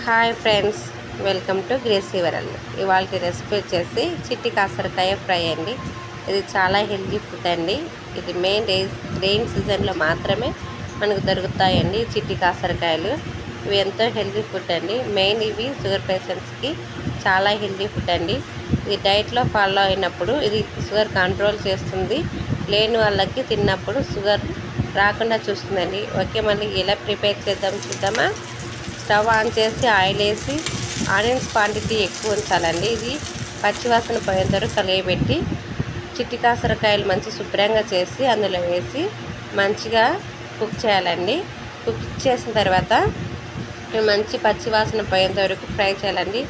Hi friends, welcome to Gracie world. ఇవాళ recipe వచ్చేసి చిట్టి కాకరకాయ ఫ్రై అండి. ఇది చాలా హెల్తీ ఫుడ్ అండి. ఇది మెయిన్ రెయిన్ సీజన్లో మాత్రమే మనకు దొరుకుతాయండి చిట్టి కాకరకాయలు. ఇవి ఎంతో హెల్తీ ఫుడ్ అండి. మెయిన్ ఇవి షుగర్ పేషెంట్స్కి చాలా హెల్తీ ఫుడ్ అండి. ఇది డైట్లో ఫాలో అయినప్పుడు ఇది షుగర్ కంట్రోల్ చేస్తుంది. లేని వాళ్ళకి తిన్నప్పుడు షుగర్ రాకుండా చూస్తుందండి. ఓకే, మళ్ళీ ఎలా ప్రిపేర్ చేద్దాం చూద్దామా. స్టవ్ ఆన్ చేసి ఆయిల్ వేసి ఆనియన్స్ క్వాంటిటీ ఎక్కువ ఉంచాలండి. ఇది పచ్చివాసన పోయేంత వరకు కలియబెట్టి చిట్టి కాకరకాయలు మంచి శుభ్రంగా చేసి అందులో వేసి మంచిగా కుక్ చేయాలండి. కుక్ చేసిన తర్వాత మంచి పచ్చివాసన పోయేంత వరకు ఫ్రై చేయాలండి.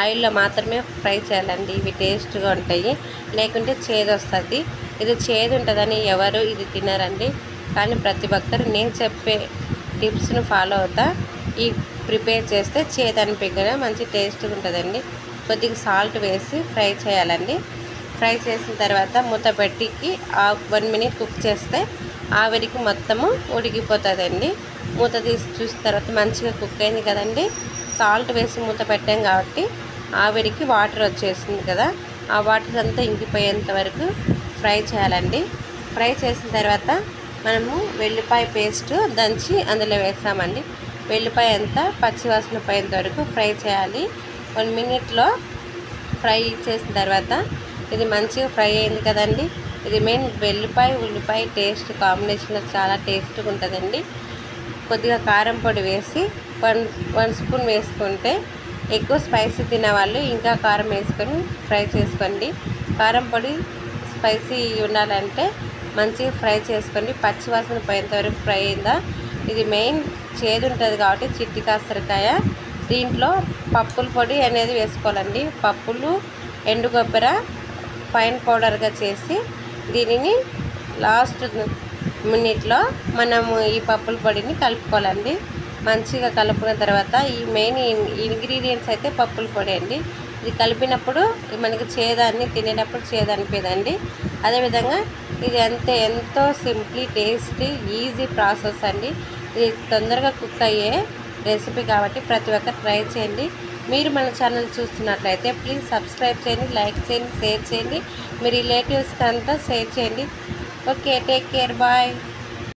ఆయిల్లో మాత్రమే ఫ్రై చేయాలండి. ఇవి టేస్ట్గా ఉంటాయి, లేకుంటే చేదు వస్తుంది. ఇది చేదు ఉంటుందని ఎవరు ఇది తినరండి. కానీ ప్రతి ఒక్కరు నేను చెప్పే టిప్స్ను ఫాలో అవుతా ఈ ప్రిపేర్ చేస్తే చేదు అనిపించగా మంచి టేస్ట్గా ఉంటుందండి. కొద్దిగా సాల్ట్ వేసి ఫ్రై చేయాలండి. ఫ్రై చేసిన తర్వాత మూత పెట్టికి 1 మినిట్ కుక్ చేస్తే ఆవిరికి మొత్తము ఉడికిపోతుందండి. మూత తీసి చూసిన తర్వాత మంచిగా కుక్ అయింది కదండి. సాల్ట్ వేసి మూత పెట్టాం కాబట్టి ఆవిరికి వాటర్ వచ్చేసింది కదా. ఆ వాటర్ అంతా ఇంకిపోయేంత వరకు ఫ్రై చేయాలండి. ఫ్రై చేసిన తర్వాత మనము వెల్లిపాయ పేస్ట్ దంచి అందులో వేసామండి. వెల్లిపాయ అంతా పచ్చివాసన పోయేంత వరకు ఫ్రై చేయాలి. 1 మినిట్లో ఫ్రై చేసిన తర్వాత ఇది మంచిగా ఫ్రై అయింది కదండి. ఇది మెయిన్ వెల్లిపాయ ఉల్లిపాయ టేస్ట్ కాంబినేషన్లో చాలా టేస్ట్గా ఉంటుందండి. కొద్దిగా కారం పొడి వేసి 1 స్పూన్ వేసుకుంటే ఎక్కువ స్పైసీ తినేవాళ్ళు ఇంకా కారం వేసుకొని ఫ్రై చేసుకోండి. కారం పొడి స్పైసీ ఉండాలంటే మంచిగా ఫ్రై చేసుకోండి. పచ్చివాసన పోయేంత వరకు ఫ్రై అయిందా. ఇది మెయిన్ చేదు ఉంటుంది కాబట్టి చిట్టి కాకరకాయ దీంట్లో పప్పుల పొడి అనేది వేసుకోవాలండి. పప్పులు ఎండు కొబ్బరి ఫైన్ పౌడర్గా చేసి దీనిని లాస్ట్ మినిట్లో మనము ఈ పప్పుల పొడిని కలుపుకోవాలండి. మంచిగా కలుపుకున్న తర్వాత ఈ మెయిన్ ఇంగ్రీడియంట్స్ అయితే పప్పుల పొడి అండి. ఇది కలిపినప్పుడు మనకి చేదాన్ని తినేటప్పుడు చేదు అనిపించదండి. అదేవిధంగా ఇది ఎంతో సింప్లీ టేస్టీ ఈజీ ప్రాసెస్ అండి. ఇది తొందరగా కుక్ అయ్యే రెసిపీ కాబట్టి ప్రతి ఒక్కరు ట్రై చేయండి. మీరు మన ఛానల్ చూస్తున్నట్లయితే ప్లీజ్ సబ్స్క్రైబ్ చేయండి, లైక్ చేయండి, షేర్ చేయండి. మీ రిలేటివ్స్కి అంతా షేర్ చేయండి. Okay, take care, bye.